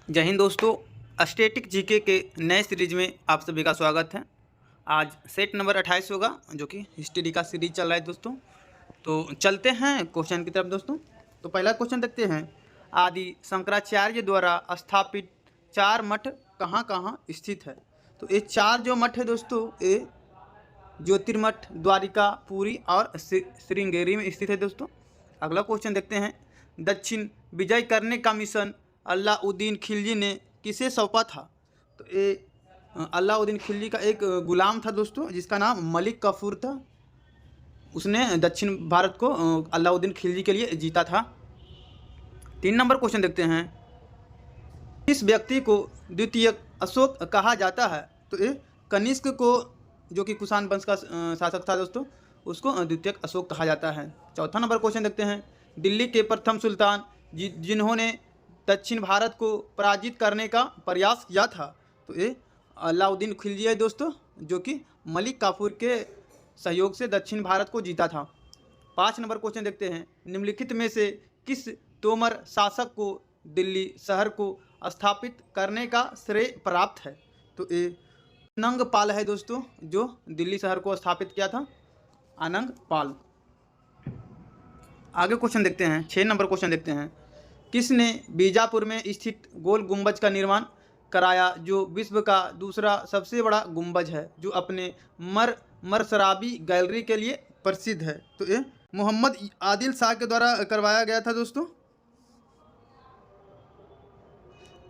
जय हिंद दोस्तों। Static GK के नए सीरीज में आप सभी का स्वागत है। आज सेट नंबर 28 होगा जो कि हिस्ट्री का सीरीज चल रहा है दोस्तों। तो चलते हैं क्वेश्चन की तरफ दोस्तों। तो पहला क्वेश्चन देखते हैं, आदि शंकराचार्य द्वारा स्थापित चार मठ कहाँ कहाँ स्थित है। तो ये चार जो मठ है दोस्तों, ये ज्योतिर्मठ, द्वारिका, पुरी और श्रृंगेरी में स्थित है दोस्तों। अगला क्वेश्चन देखते हैं, दक्षिण विजय करने का मिशन अलाउद्दीन खिलजी ने किसे सौंपा था। तो ये अलाउद्दीन खिलजी का एक गुलाम था दोस्तों, जिसका नाम मलिक काफूर था। उसने दक्षिण भारत को अलाउद्दीन खिलजी के लिए जीता था। 3 नंबर क्वेश्चन देखते हैं, इस व्यक्ति को द्वितीय अशोक कहा जाता है। तो ये कनिष्क को, जो कि कुषाण वंश का शासक था दोस्तों, उसको द्वितीय अशोक कहा जाता है। 4था नंबर क्वेश्चन देखते हैं, दिल्ली के प्रथम सुल्तान जिन्होंने दक्षिण भारत को पराजित करने का प्रयास किया था। तो ये अलाउद्दीन खिलजी है दोस्तों, जो कि मलिक काफूर के सहयोग से दक्षिण भारत को जीता था। 5 नंबर क्वेश्चन देखते हैं, निम्नलिखित में से किस तोमर शासक को दिल्ली शहर को स्थापित करने का श्रेय प्राप्त है। तो ये अनंग पाल है दोस्तों, जो दिल्ली शहर को स्थापित किया था, अनंग पाल। आगे क्वेश्चन देखते हैं, 6 नंबर क्वेश्चन देखते हैं, किसने बीजापुर में स्थित गोल गुंबज का निर्माण कराया, जो विश्व का दूसरा सबसे बड़ा गुंबज है, जो अपने मरसराबी गैलरी के लिए प्रसिद्ध है। तो ये मोहम्मद आदिल शाह के द्वारा करवाया गया था दोस्तों।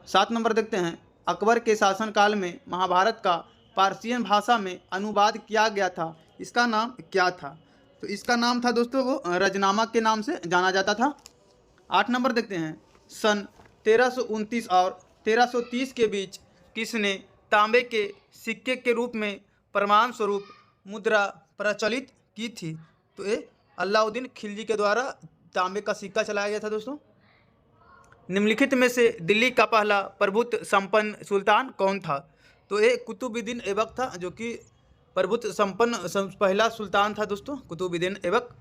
7 नंबर देखते हैं, अकबर के शासनकाल में महाभारत का पार्सियन भाषा में अनुवाद किया गया था, इसका नाम क्या था। तो इसका नाम था दोस्तों, वो रजनामा के नाम से जाना जाता था। 8 नंबर देखते हैं, सन 1329 और 1330 के बीच किसने तांबे के सिक्के के रूप में प्रमाण स्वरूप मुद्रा प्रचलित की थी। तो ये अलाउद्दीन खिलजी के द्वारा तांबे का सिक्का चलाया गया था दोस्तों। निम्नलिखित में से दिल्ली का पहला प्रभुत्व संपन्न सुल्तान कौन था। तो ये कुतुबुद्दीन ऐबक था, जो कि प्रभुत्व संपन्न पहला सुल्तान था दोस्तों, कुतुबुद्दीन ऐबक।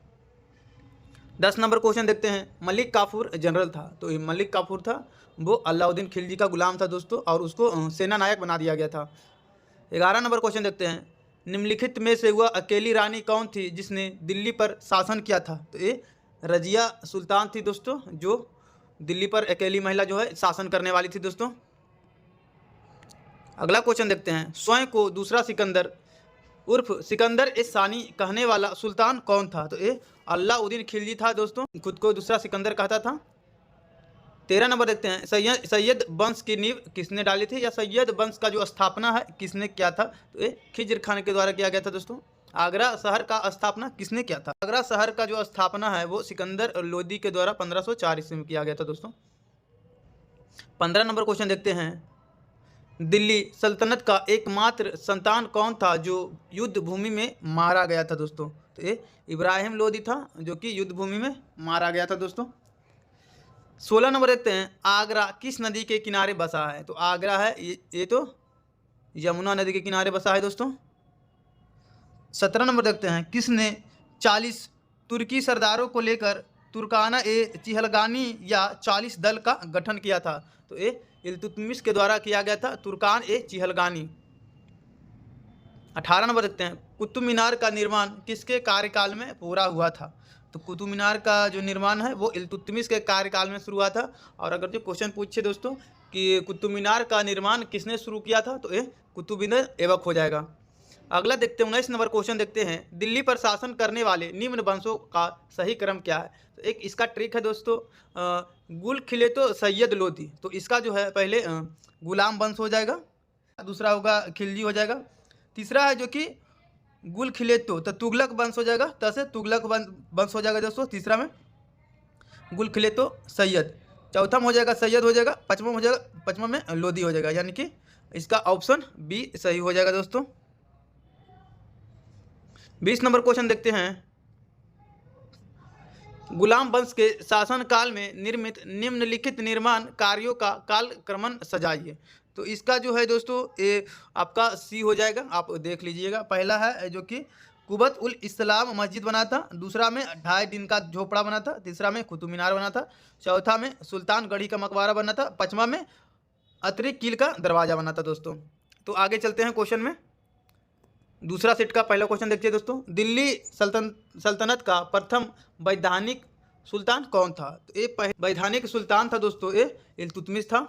10 नंबर क्वेश्चन देखते हैं, मलिक काफूर जनरल था। तो ये मलिक काफूर था, वो अलाउद्दीन खिलजी का गुलाम था दोस्तों, और उसको सेना नायक बना दिया गया था। 11 नंबर क्वेश्चन देखते हैं, निम्नलिखित में से वह अकेली रानी कौन थी जिसने दिल्ली पर शासन किया था। तो ये रजिया सुल्तान थी दोस्तों, जो दिल्ली पर अकेली महिला जो है शासन करने वाली थी दोस्तों। अगला क्वेश्चन देखते हैं, स्वयं को दूसरा सिकंदर उर्फ सिकंदर ए सानी कहने वाला सुल्तान कौन था। तो ये अलाउद्दीन खिलजी था दोस्तों, खुद को दूसरा सिकंदर कहता था। 13 नंबर देखते हैं, सैयद वंश की नींव किसने डाली थी, या सैयद वंश का जो स्थापना है किसने किया था। तो ये खिज्र खान के द्वारा किया गया था दोस्तों। आगरा शहर का स्थापना किसने किया था। आगरा शहर का जो स्थापना है वो सिकंदर लोदी के द्वारा 1504 ईस्वी में किया गया था दोस्तों। 15 नंबर क्वेश्चन देखते हैं, दिल्ली सल्तनत का एकमात्र संतान कौन था जो युद्ध भूमि में मारा गया था दोस्तों। तो ये इब्राहिम लोदी था, जो कि युद्ध भूमि में मारा गया था दोस्तों। 16 नंबर देखते हैं, आगरा किस नदी के किनारे बसा है। तो आगरा है ये तो यमुना नदी के किनारे बसा है दोस्तों। 17 नंबर देखते हैं, किसने 40 तुर्की सरदारों को लेकर तुर्काना ए चिहलगानी या 40 दल का गठन किया था। तो ये इल्तुतमिश के द्वारा किया गया था, तुर्कान ए चिहलगानी। 18 नंबर देखते हैं, कुतुब मीनार का निर्माण किसके कार्यकाल में पूरा हुआ था। तो कुतुब मीनार का जो निर्माण है वो इल्तुतमिश के कार्यकाल में शुरू हुआ था। और अगर जो क्वेश्चन पूछे दोस्तों कि कुतुब मीनार का निर्माण किसने शुरू किया था, तो ये कुतुबुद्दीन ऐबक हो जाएगा। अगला देखते हैं, 19 नंबर क्वेश्चन देखते हैं, दिल्ली पर शासन करने वाले निम्न वंशों का सही क्रम क्या है। तो एक इसका ट्रिक है दोस्तों, गुल खिले तो सैयद लोदी। तो इसका जो है पहले गुलाम वंश हो जाएगा, दूसरा होगा खिलजी हो जाएगा, तीसरा है जो कि गुल खिले तो तुगलक वंश हो जाएगा, तसे तुगलक वंश हो जाएगा दोस्तों तीसरा में, गुल खिले तो सैयद, चौथा में हो जाएगा सैयद हो जाएगा, पाँचवा हो जाएगा, पाँचवा में लोदी हो जाएगा, यानी कि इसका ऑप्शन बी सही हो जाएगा दोस्तों। 20 नंबर क्वेश्चन देखते हैं, गुलाम वंश के शासनकाल में निर्मित निम्नलिखित निर्माण कार्यों का कालक्रमण सजाइए। तो इसका जो है दोस्तों ये आपका सी हो जाएगा, आप देख लीजिएगा। पहला है जो कि कुबत उल इस्लाम मस्जिद बना था, दूसरा में 2.5 दिन का झोपड़ा बना था, तीसरा में कुतुब मीनार बना था, चौथा में सुल्तान गढ़ी का मकबरा बना था, पाँचवा में अतिरिक्त कील का दरवाजा बना था दोस्तों। तो आगे चलते हैं क्वेश्चन में। दूसरा सेट का पहला क्वेश्चन देखते हैं दोस्तों। दिल्ली सल्तनत का प्रथम वैधानिक सुल्तान कौन था? तो ये वैधानिक सुल्तान था दोस्तों, ये इल्तुतमिश था।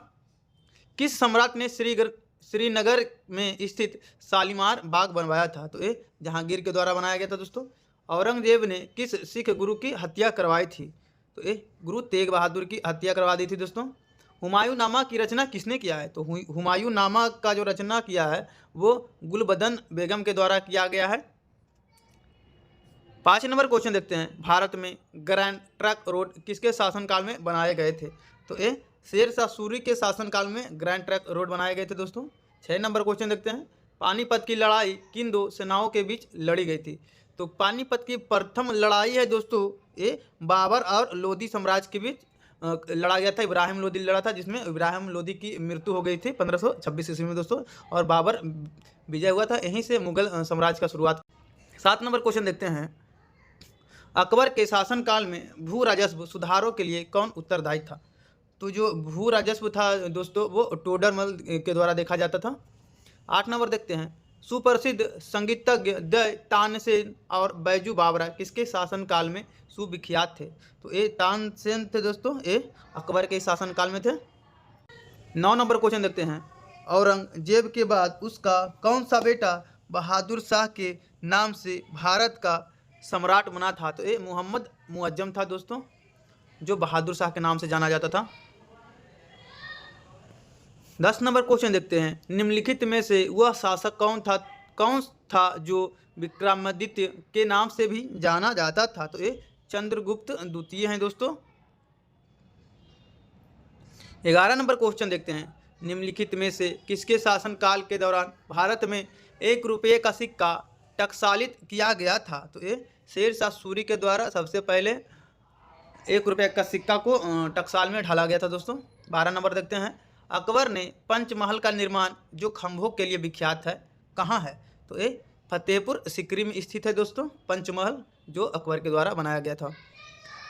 किस सम्राट ने श्रीनगर में स्थित शालीमार बाग बनवाया था? तो ये जहांगीर के द्वारा बनाया गया था दोस्तों। औरंगजेब ने किस सिख गुरु की हत्या करवाई थी? तो ये गुरु तेग बहादुर की हत्या करवा दी थी दोस्तों। हुमायूं नामा की रचना किसने किया है? तो हुमायूं नामा का जो रचना किया है वो गुलबदन बेगम के द्वारा किया गया है। 5 नंबर क्वेश्चन देखते हैं। भारत में ग्रैंड ट्रंक रोड किसके शासनकाल में बनाए गए थे? तो ये शेर शाह सूरी के शासनकाल में ग्रैंड ट्रंक रोड बनाए गए थे दोस्तों। 6 नंबर क्वेश्चन देखते हैं। पानीपत की लड़ाई किन दो सेनाओं के बीच लड़ी गई थी? तो पानीपत की प्रथम लड़ाई है दोस्तों, ये बाबर और लोधी साम्राज्य के बीच लड़ा गया था। इब्राहिम लोधी लड़ा था, जिसमें इब्राहिम लोधी की मृत्यु हो गई थी 1526 ईस्वी में दोस्तों, और बाबर विजय हुआ था। यहीं से मुगल साम्राज्य का शुरुआत। 7 नंबर क्वेश्चन देखते हैं। अकबर के शासनकाल में भू राजस्व सुधारों के लिए कौन उत्तरदायी था? तो जो भू राजस्व था दोस्तों वो टोडरमल के द्वारा देखा जाता था। 8 नंबर देखते हैं। सुप्रसिद्ध संगीतज्ञ द तानसेन और बैजू बावरा किसके शासनकाल में सुविख्यात थे? तो ये तानसेन थे दोस्तों, ये अकबर के शासनकाल में थे। 9 नंबर क्वेश्चन देखते हैं। औरंगजेब के बाद उसका कौन सा बेटा बहादुर शाह के नाम से भारत का सम्राट बना था? तो ये मोहम्मद मुअज्जम था दोस्तों, जो बहादुर शाह के नाम से जाना जाता था। 10 नंबर क्वेश्चन देखते हैं। निम्नलिखित में से वह शासक कौन था जो विक्रमादित्य के नाम से भी जाना जाता था? तो ये चंद्रगुप्त द्वितीय हैं दोस्तों। 11 नंबर क्वेश्चन देखते हैं। निम्नलिखित में से किसके शासनकाल के दौरान भारत में 1 रुपये का सिक्का टकसालित किया गया था? तो ये शेर शाह सूरी के द्वारा सबसे पहले 1 रुपये का सिक्का को टकसाल में ढाला गया था दोस्तों। 12 नंबर देखते हैं। अकबर ने पंचमहल का निर्माण जो खंभों के लिए विख्यात है कहाँ है? तो ये फतेहपुर सिकरी में स्थित है दोस्तों, पंचमहल जो अकबर के द्वारा बनाया गया था।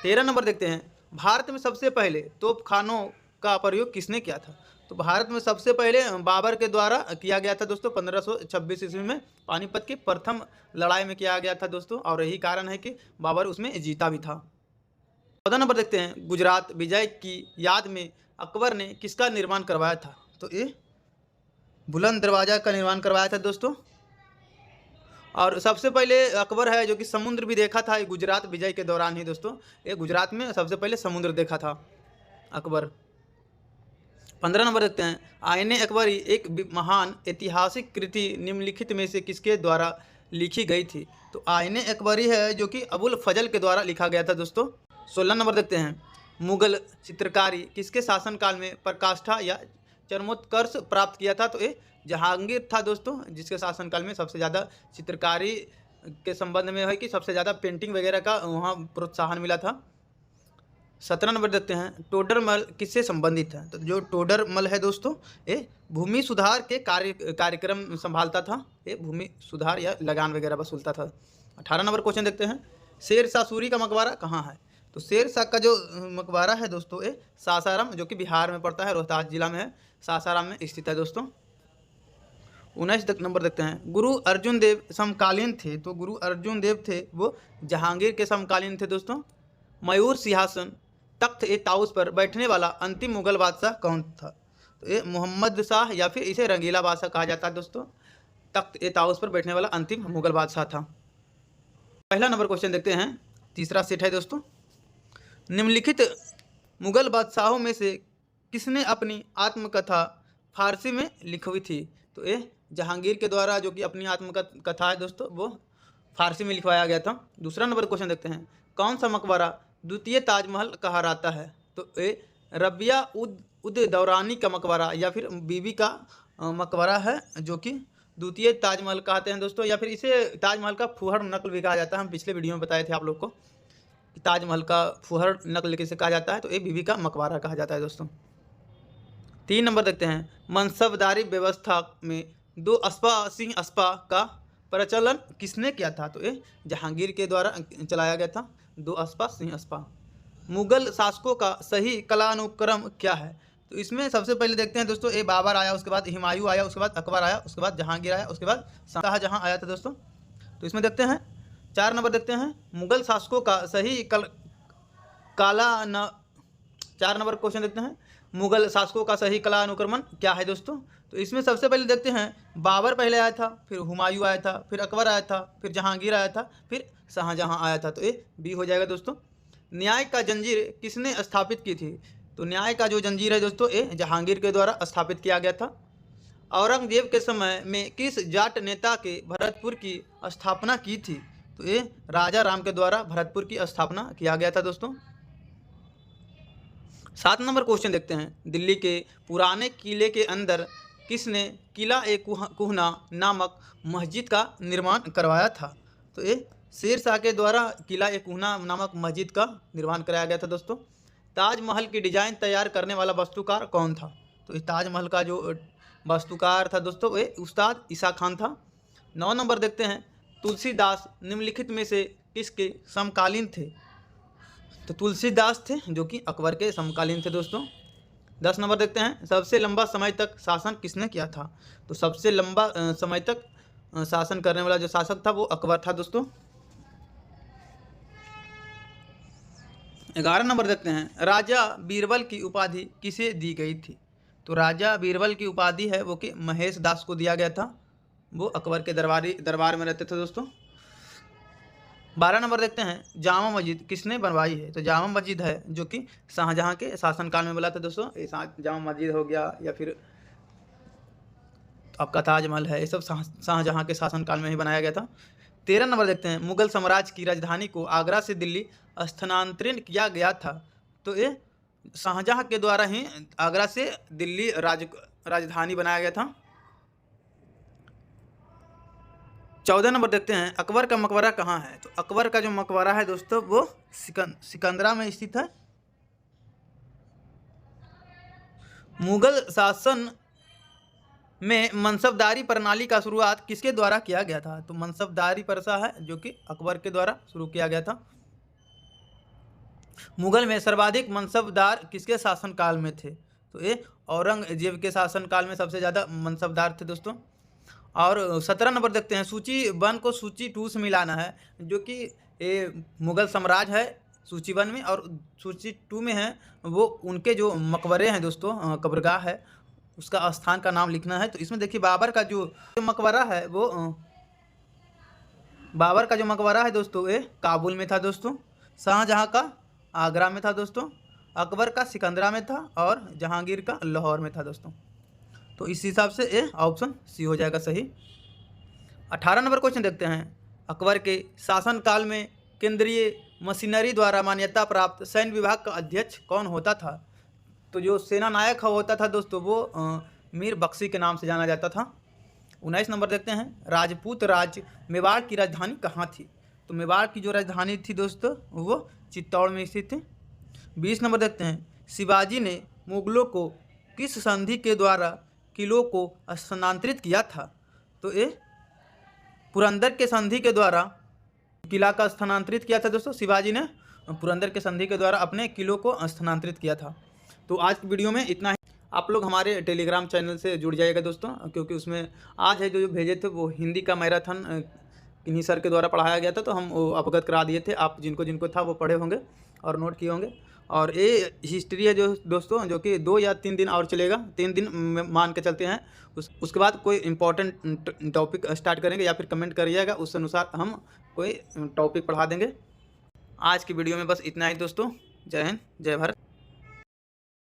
13 नंबर देखते हैं। भारत में सबसे पहले तोपखानों का प्रयोग किसने किया था? तो भारत में सबसे पहले बाबर के द्वारा किया गया था दोस्तों 1526 ईस्वी में। पानीपत की प्रथम लड़ाई में किया गया था दोस्तों, और यही कारण है कि बाबर उसमें जीता भी था। 14 नंबर देखते हैं। गुजरात विजय की याद में अकबर ने किसका निर्माण करवाया था? तो ये बुलंद दरवाजा का निर्माण करवाया था दोस्तों। और सबसे पहले अकबर है जो कि समुद्र भी देखा था गुजरात विजय के दौरान ही दोस्तों। ये गुजरात में सबसे पहले समुद्र देखा था अकबर। 15 नंबर देखते हैं। आईने अकबरी एक महान ऐतिहासिक कृति निम्नलिखित में से किसके द्वारा लिखी गई थी? तो आईने अकबरी है जो कि अबुल फजल के द्वारा लिखा गया था दोस्तों। 16 नंबर देखते हैं। मुगल चित्रकारी किसके शासनकाल में प्रकाष्ठा या चरमोत्कर्ष प्राप्त किया था? तो ये जहांगीर था दोस्तों, जिसके शासनकाल में सबसे ज़्यादा चित्रकारी के संबंध में है कि सबसे ज़्यादा पेंटिंग वगैरह का वहाँ प्रोत्साहन मिला था। 17 नंबर देखते हैं। टोडरमल किससे संबंधित है? तो जो टोडरमल है दोस्तों ये भूमि सुधार के कार्यक्रम संभालता था। ये भूमि सुधार या लगान वगैरह वसूलता था। 18 नंबर क्वेश्चन देखते हैं। शेर शाह सूरी का मकबरा कहाँ है? तो शेर शाह का जो मकबरा है दोस्तों ये सासाराम, जो कि बिहार में पड़ता है, रोहतास जिला में है, सासाराम में स्थित है दोस्तों। 19 नंबर देखते हैं। गुरु अर्जुन देव समकालीन थे? तो गुरु अर्जुन देव थे वो जहांगीर के समकालीन थे दोस्तों। मयूर सिंहासन तख्त ए ताउस पर बैठने वाला अंतिम मुगल बादशाह कौन था? तो ये मोहम्मद शाह या फिर इसे रंगीला बादशाह कहा जाता है दोस्तों। तख्त ए ताउस पर बैठने वाला अंतिम मुगल बादशाह था। पहला नंबर क्वेश्चन देखते हैं। तीसरा सेट है दोस्तों। निम्नलिखित मुगल बादशाहों में से किसने अपनी आत्मकथा फारसी में लिखी थी? तो ये जहांगीर के द्वारा जो कि अपनी आत्मकथा है दोस्तों वो फारसी में लिखवाया गया था। दूसरा नंबर क्वेश्चन देखते हैं। कौन सा मकबरा द्वितीय ताजमहल कहा जाता है? तो ये रबिया उद दौरानी का मकबरा या फिर बीबी का मकबरा है जो कि द्वितीय ताजमहल कहते हैं दोस्तों, या फिर इसे ताजमहल का फुहर नकल भी कहा जाता है। हम पिछले वीडियो में बताए थे आप लोग को कि ताजमहल का फुहर नकल किसे कहा जाता है, तो ये बीबी का मकबरा कहा जाता है दोस्तों। 3 नंबर देखते हैं। मनसबदारी व्यवस्था में 2 अस्पा सिंह अस्पा का प्रचलन किसने किया था? तो ये जहांगीर के द्वारा चलाया गया था, 2 अस्पा सिंह अस्पा। मुगल शासकों का सही कालानुक्रम क्या है? तो इसमें सबसे पहले देखते हैं दोस्तों, ए बाबर आया, उसके बाद हुमायूं आया, उसके बाद अकबर आया, उसके बाद जहांगीर आया, उसके बाद शाहजहां आया था दोस्तों। तो इसमें देखते हैं 4 नंबर देखते हैं, मुगल शासकों का सही काला न 4 नंबर क्वेश्चन देखते हैं, मुगल शासकों का सही कला अनुक्रमण क्या है दोस्तों। तो इसमें सबसे पहले देखते हैं, बाबर पहले आया था, फिर हुमायूं आया था, फिर अकबर आया था, फिर जहांगीर आया था, फिर शाहजहां आया था। तो ये बी हो जाएगा दोस्तों। न्याय का जंजीर किसने स्थापित की थी। तो न्याय का जो जंजीर है दोस्तों, ये जहांगीर के द्वारा स्थापित किया गया था। औरंगजेब के समय में किस जाट नेता के भरतपुर की स्थापना की थी। तो ये राजा राम के द्वारा भरतपुर की स्थापना किया गया था दोस्तों। 7 नंबर क्वेश्चन देखते हैं, दिल्ली के पुराने किले के अंदर किसने किला ए कुहना नामक मस्जिद का निर्माण करवाया था। तो ये शेर शाह के द्वारा किला ए कुहना नामक मस्जिद का निर्माण कराया गया था दोस्तों। ताजमहल की डिजाइन तैयार करने वाला वास्तुकार कौन था। तो इस ताजमहल का जो वास्तुकार था दोस्तों, वे उस्ताद ईसा खान था। 9 नंबर देखते हैं, तुलसीदास निम्नलिखित में से किसके समकालीन थे। तो तुलसीदास थे जो कि अकबर के समकालीन थे दोस्तों। 10 नंबर देखते हैं, सबसे लंबा समय तक शासन किसने किया था। तो सबसे लंबा समय तक शासन करने वाला जो शासक था वो अकबर था दोस्तों। 11 नंबर देखते हैं, राजा बीरबल की उपाधि किसे दी गई थी। तो राजा बीरबल की उपाधि है वो कि महेश दास को दिया गया था, वो अकबर के दरबार में रहते थे दोस्तों। 12 नंबर देखते हैं, जामा मस्जिद किसने बनवाई है। तो जामा मस्जिद है जो कि शाहजहां के शासनकाल में बना था दोस्तों। ये जामा मस्जिद हो गया या फिर आपका ताजमहल है, ये सब शाहजहां के शासनकाल में ही बनाया गया था। 13 नंबर देखते हैं, मुगल साम्राज्य की राजधानी को आगरा से दिल्ली स्थानांतरित किया गया था। तो ये शाहजहां के द्वारा ही आगरा से दिल्ली राजधानी बनाया गया था। 14 नंबर देखते हैं, अकबर का मकबरा कहाँ है। तो अकबर का जो मकबरा है दोस्तों वो सिकंदरा में स्थित है। मुगल शासन में मनसबदारी प्रणाली का शुरुआत किसके द्वारा किया गया था। तो मनसबदारी प्रथा है जो कि अकबर के द्वारा शुरू किया गया था। मुगल में सर्वाधिक मनसबदार किसके शासनकाल में थे। तो ये औरंगजेब के शासनकाल में सबसे ज़्यादा मनसबदार थे दोस्तों। और 17 नंबर देखते हैं, सूची 1 को सूची 2 से मिलाना है, जो कि ये मुगल साम्राज्य है सूची 1 में, और सूची 2 में है वो उनके जो मकबरे हैं दोस्तों, कब्रगाह है, उसका स्थान का नाम लिखना है। तो इसमें देखिए बाबर का जो मकबरा है वो बाबर का जो मकबरा है दोस्तों ये काबुल में था दोस्तों। शाहजहां का आगरा में था दोस्तों, अकबर का सिकंदरा में था, और जहांगीर का लाहौर में था दोस्तों। तो इस हिसाब से ये ऑप्शन सी हो जाएगा सही। 18 नंबर क्वेश्चन देखते हैं, अकबर के शासनकाल में केंद्रीय मशीनरी द्वारा मान्यता प्राप्त सैन्य विभाग का अध्यक्ष कौन होता था। तो जो सेना नायक होता था दोस्तों वो मीर बख्शी के नाम से जाना जाता था। 19 नंबर देखते हैं, राजपूत राज्य मेवाड़ की राजधानी कहाँ थी। तो मेवाड़ की जो राजधानी थी दोस्तों वो चित्तौड़ में स्थित थी। 20 नंबर देखते हैं, शिवाजी ने मुगलों को किस संधि के द्वारा किलों को स्थानांतरित किया था। तो ये पुरंदर के संधि के द्वारा किला का स्थानांतरित किया था दोस्तों। शिवाजी ने पुरंदर के संधि के द्वारा अपने किलों को स्थानांतरित किया था। तो आज की वीडियो में इतना ही। आप लोग हमारे टेलीग्राम चैनल से जुड़ जाइएगा दोस्तों, क्योंकि उसमें आज है जो भेजे थे वो हिंदी का मैराथन किन्हीं सर के द्वारा पढ़ाया गया था, तो हम वो अवगत करा दिए थे। आप जिनको था वो पढ़े होंगे और नोट किए होंगे। और ये हिस्ट्री है जो दोस्तों, जो कि 2 या 3 दिन और चलेगा, 3 दिन मान के चलते हैं। उसके बाद कोई इम्पोर्टेंट टॉपिक स्टार्ट करेंगे या फिर कमेंट करिएगा, उस अनुसार हम कोई टॉपिक पढ़ा देंगे। आज की वीडियो में बस इतना ही दोस्तों। जय हिंद, जय भारत।